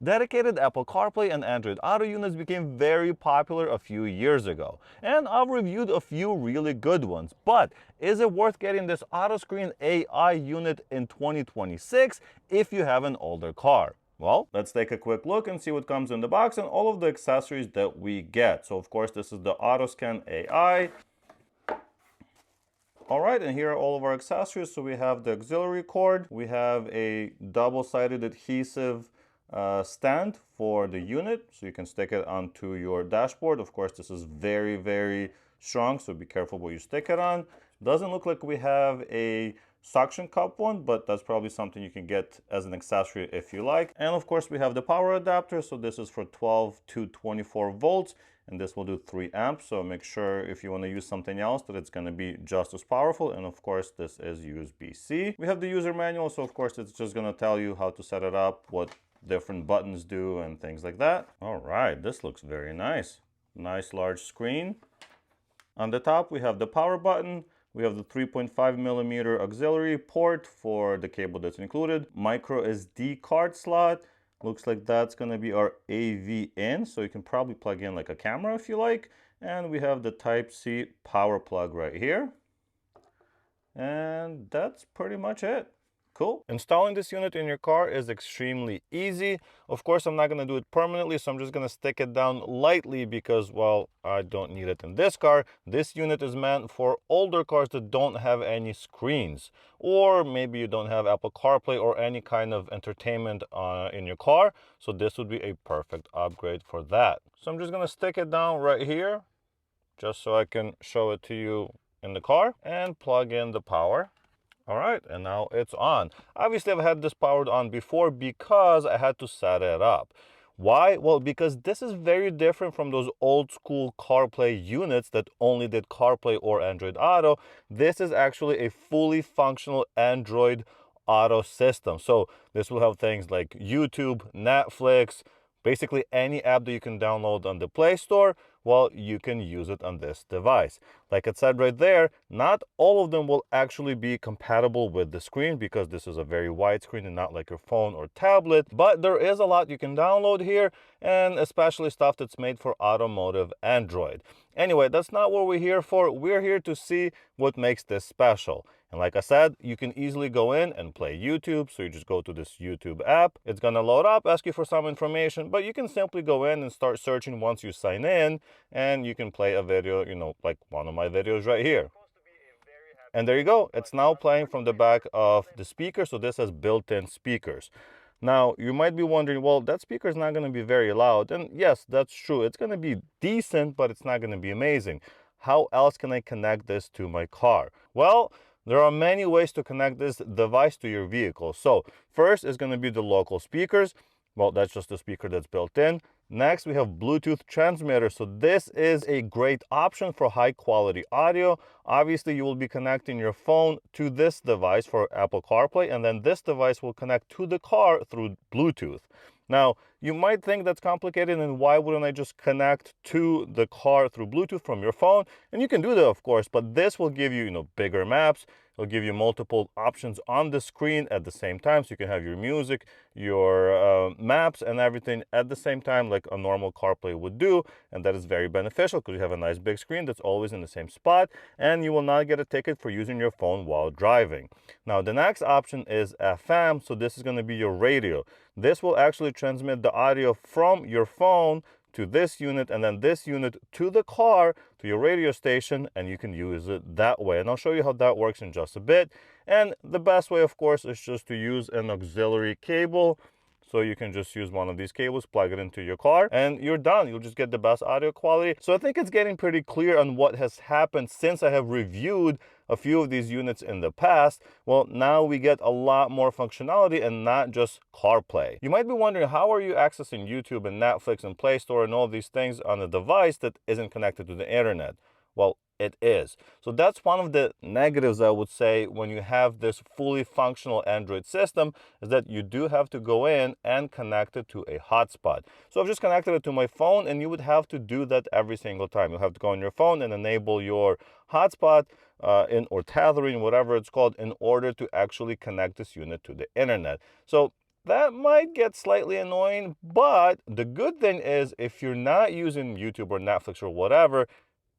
Dedicated Apple CarPlay and Android Auto units became very popular a few years ago, and I've reviewed a few really good ones. But is it worth getting this Ottoscreen AI unit in 2026 if you have an older car? Well, let's take a quick look and see what comes in the box and all of the accessories that we get. So of course, this is the Ottoscreen AI. All right, and here are all of our accessories. So we have the auxiliary cord, we have a double-sided adhesive stand for the unit, so you can stick it onto your dashboard. Of course, this is very, very strong, so be careful what you stick it on. Doesn't look like we have a suction cup one, but that's probably something you can get as an accessory if you like. And of course, we have the power adapter. So this is for 12 to 24 volts, and this will do 3 amps. So make sure if you want to use something else that it's going to be just as powerful. And of course, this is USB-C. We have the user manual. So of course, it's just going to tell you how to set it up, what different buttons do and things like that. All right, this looks very nice. Nice large screen. On the top, we have the power button. We have the 3.5mm auxiliary port for the cable that's included. Micro SD card slot. Looks like that's going to be our AV in, so you can probably plug in like a camera if you like. And we have the Type-C power plug right here. And that's pretty much it. Cool. Installing this unit in your car is extremely easy. Of course, I'm not going to do it permanently, so I'm just going to stick it down lightly because, well, I don't need it in this car. This unit is meant for older cars that don't have any screens, or maybe you don't have Apple CarPlay or any kind of entertainment in your car. So this would be a perfect upgrade for that. So I'm just going to stick it down right here, just so I can show it to you in the car, and plug in the power. All right, and now it's on. Obviously, I've had this powered on before because I had to set it up. Why? Well, because this is very different from those old school CarPlay units that only did CarPlay or Android Auto. This is actually a fully functional Android Auto system. So this will have things like YouTube, Netflix, basically any app that you can download on the Play Store. Well, you can use it on this device. Like it said right there, not all of them will actually be compatible with the screen because this is a very wide screen and not like your phone or tablet. But there is a lot you can download here, and especially stuff that's made for automotive Android. Anyway, that's not what we're here for. We're here to see what makes this special. And like I said, you can easily go in and play YouTube. So you just go to this YouTube app. It's going to load up, ask you for some information, but you can simply go in and start searching once you sign in, and you can play a video, you know, like one of my videos right here. And there you go. It's now playing from the back of the speaker. So this has built-in speakers. Now, you might be wondering, well, that speaker is not going to be very loud. And yes, that's true. It's going to be decent, but it's not going to be amazing. How else can I connect this to my car? Well, there are many ways to connect this device to your vehicle. So first is going to be the local speakers. Well, that's just the speaker that's built in. Next, we have Bluetooth transmitter. So this is a great option for high quality audio. Obviously, you will be connecting your phone to this device for Apple CarPlay, and then this device will connect to the car through Bluetooth. Now, you might think that's complicated, and why wouldn't I just connect to the car through Bluetooth from your phone? And you can do that, of course, but this will give you, bigger maps. It'll give you multiple options on the screen at the same time, so you can have your music, your maps, and everything at the same time like a normal CarPlay would do. And that is very beneficial because you have a nice big screen that's always in the same spot, and you will not get a ticket for using your phone while driving. Now, the next option is FM, so this is going to be your radio. This will actually transmit the audio from your phone to this unit, and then this unit to the car, to your radio station, and you can use it that way. And I'll show you how that works in just a bit. And the best way, of course, is just to use an auxiliary cable. So you can just use one of these cables, plug it into your car, and you're done. You'll just get the best audio quality. So I think it's getting pretty clear on what has happened since I have reviewed a few of these units in the past. Well, now we get a lot more functionality and not just CarPlay. You might be wondering, how are you accessing YouTube and Netflix and Play Store and all these things on a device that isn't connected to the internet? Well, it is. So that's one of the negatives, I would say, when you have this fully functional Android system, is that you do have to go in and connect it to a hotspot. So I've just connected it to my phone, and you would have to do that every single time. You'll have to go on your phone and enable your hotspot or tethering, whatever it's called, in order to actually connect this unit to the internet. So that might get slightly annoying, but the good thing is if you're not using YouTube or Netflix or whatever,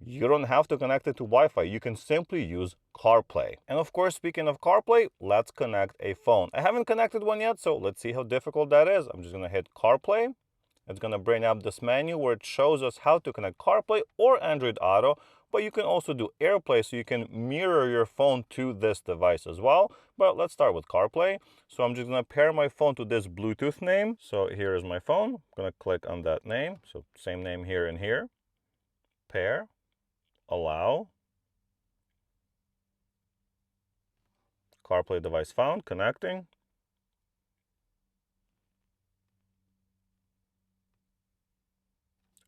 you don't have to connect it to Wi-Fi. You can simply use CarPlay. And of course, speaking of CarPlay, let's connect a phone. I haven't connected one yet, so let's see how difficult that is. I'm just gonna hit CarPlay. It's gonna bring up this menu where it shows us how to connect CarPlay or Android Auto, but you can also do AirPlay, so you can mirror your phone to this device as well. But let's start with CarPlay. So I'm just gonna pair my phone to this Bluetooth name. So here is my phone. I'm gonna click on that name. So same name here and here. Pair. Allow. CarPlay device found, connecting.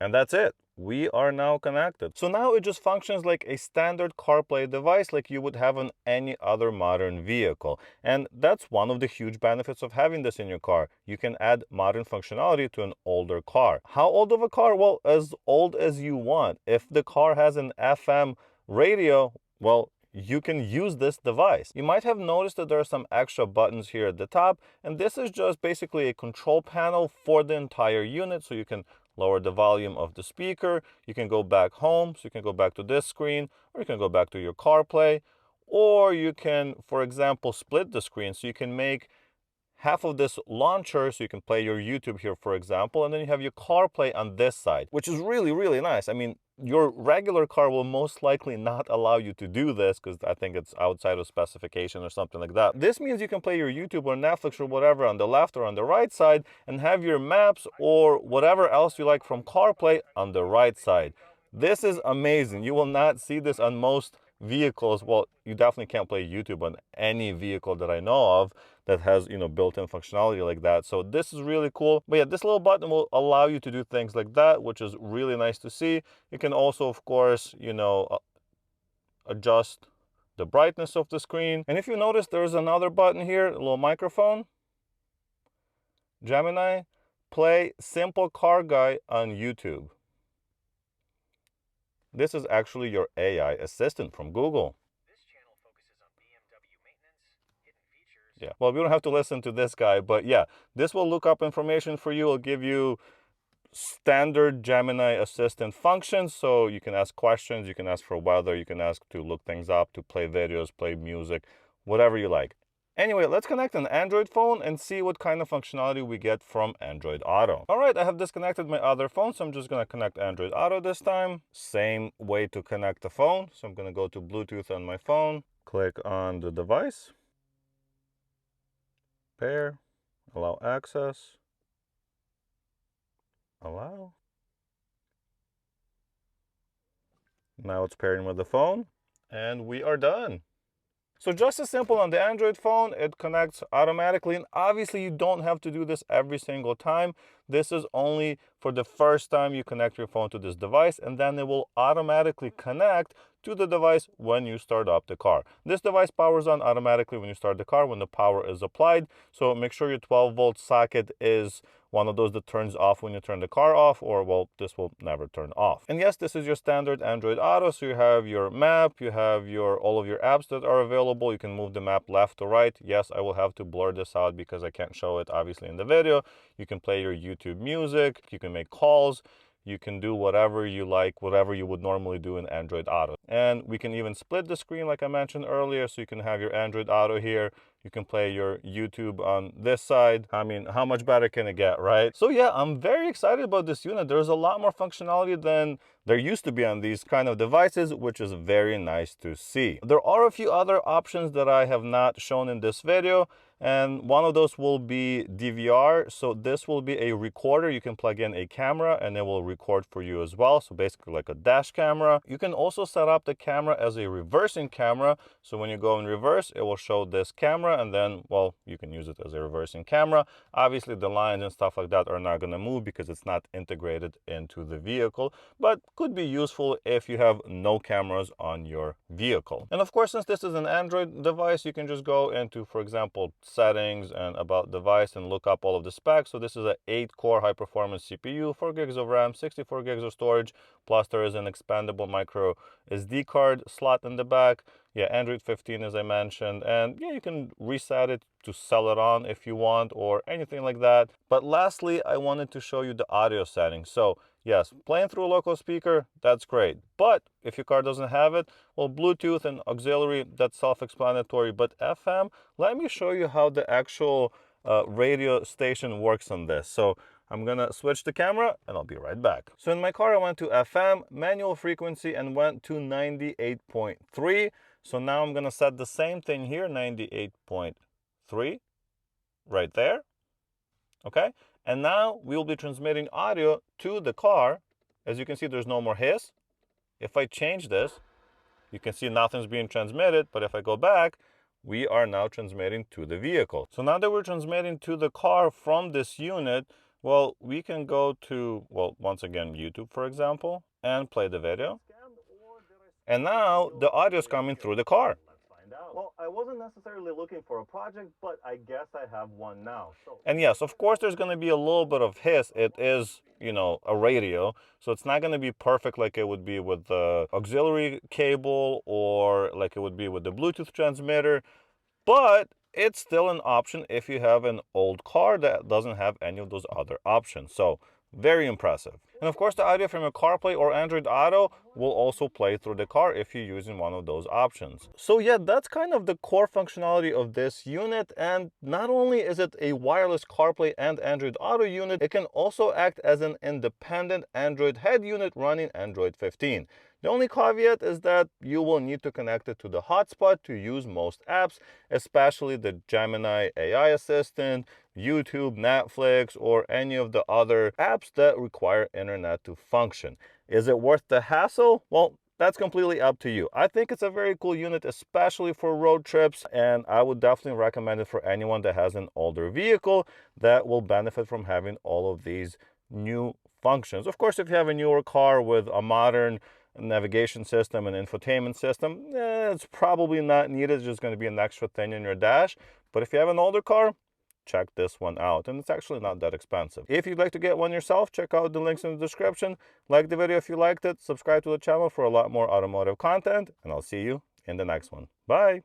And that's it. We are now connected. So now it just functions like a standard CarPlay device like you would have on any other modern vehicle. And that's one of the huge benefits of having this in your car. You can add modern functionality to an older car. How old of a car? Well, as old as you want. If the car has an FM radio, well, you can use this device. You might have noticed that there are some extra buttons here at the top, and this is just basically a control panel for the entire unit, so you can lower the volume of the speaker, you can go back home, so you can go back to this screen, or you can go back to your CarPlay, or you can, for example, split the screen, so you can make half of this launcher so you can play your YouTube here, for example, and then you have your CarPlay on this side, which is really, really nice. I mean, your regular car will most likely not allow you to do this because I think it's outside of specification or something like that. This means you can play your YouTube or Netflix or whatever on the left or on the right side and have your maps or whatever else you like from CarPlay on the right side. This is amazing. You will not see this on most vehicles. Well, you definitely can't play YouTube on any vehicle that I know of that has, you know, built-in functionality like that. So this is really cool. But yeah, this little button will allow you to do things like that, which is really nice to see. You can also, of course, you know, adjust the brightness of the screen. And if you notice, there's another button here, a little microphone. Gemini, play Simple Car Guy on YouTube. This is actually your AI assistant from Google. Yeah, well, we don't have to listen to this guy, but yeah, this will look up information for you. It'll give you standard Gemini assistant functions, so you can ask questions, you can ask for weather, you can ask to look things up, to play videos, play music, whatever you like. Anyway, let's connect an Android phone and see what kind of functionality we get from Android Auto. All right, I have disconnected my other phone, so I'm just gonna connect Android Auto this time. Same way to connect the phone. So I'm gonna go to Bluetooth on my phone, click on the device, pair, allow access, allow. Now it's pairing with the phone, and we are done. So just as simple on the Android phone, it connects automatically, and obviously you don't have to do this every single time. This is only for the first time you connect your phone to this device, and then it will automatically connect to the device when you start up the car. This device powers on automatically when you start the car, when the power is applied. So make sure your 12-volt socket is one of those that turns off when you turn the car off, or well, this will never turn off. And yes, this is your standard Android Auto. So you have your map, you have all of your apps that are available. You can move the map left to right. Yes, I will have to blur this out because I can't show it obviously in the video. You can play your YouTube music, you can make calls, you can do whatever you like, whatever you would normally do in Android Auto. And we can even split the screen like I mentioned earlier, so you can have your Android Auto here, you can play your YouTube on this side. I mean, how much better can it get, right? So yeah, I'm very excited about this unit. There's a lot more functionality than there used to be on these kind of devices, which is very nice to see. There are a few other options that I have not shown in this video, and one of those will be DVR. So this will be a recorder. You can plug in a camera and it will record for you as well. So basically like a dash camera. You can also set up the camera as a reversing camera. So when you go in reverse, it will show this camera, and then, well, you can use it as a reversing camera. Obviously the lines and stuff like that are not going to move because it's not integrated into the vehicle, but could be useful if you have no cameras on your vehicle. And of course, since this is an Android device, you can just go into, for example, settings and about device and look up all of the specs. So this is an 8-core high-performance CPU, 4 gigs of RAM, 64 gigs of storage, plus there is an expandable micro SD card slot in the back. Yeah, Android 15 as I mentioned, and yeah, you can reset it to sell it on if you want or anything like that. But lastly, I wanted to show you the audio settings. So yes, playing through a local speaker, that's great. But if your car doesn't have it, well, Bluetooth and auxiliary, that's self-explanatory. But FM, let me show you how the actual radio station works on this. So I'm gonna switch the camera and I'll be right back. So in my car, I went to FM, manual frequency, and went to 98.3. So now I'm gonna set the same thing here, 98.3, right there, okay? And now we'll be transmitting audio to the car. As you can see, there's no more hiss. If I change this, you can see nothing's being transmitted, but if I go back, we are now transmitting to the vehicle. So now that we're transmitting to the car from this unit, well, we can go to, well, once again, YouTube, for example, and play the video. And now the audio is coming through the car. Well, I wasn't necessarily looking for a project, but I guess I have one now. And yes, of course, there's going to be a little bit of hiss. It is, you know, a radio, so it's not going to be perfect like it would be with the auxiliary cable or like it would be with the Bluetooth transmitter, but it's still an option if you have an old car that doesn't have any of those other options. So very impressive. And of course, the audio from your CarPlay or Android Auto will also play through the car if you're using one of those options. So yeah, that's kind of the core functionality of this unit. And not only is it a wireless CarPlay and Android Auto unit, it can also act as an independent Android head unit running Android 15. The only caveat is that you will need to connect it to the hotspot to use most apps, especially the Gemini AI assistant, YouTube, Netflix, or any of the other apps that require internet to function. Is it worth the hassle? Well, that's completely up to you. I think it's a very cool unit, especially for road trips, and I would definitely recommend it for anyone that has an older vehicle that will benefit from having all of these new functions. Of course, if you have a newer car with a modern navigation system and infotainment system, it's probably not needed. It's just going to be an extra thing in your dash. But if you have an older car, check this one out, and it's actually not that expensive. If you'd like to get one yourself, check out the links in the description. Like the video if you liked it, subscribe to the channel for a lot more automotive content, and I'll see you in the next one. Bye.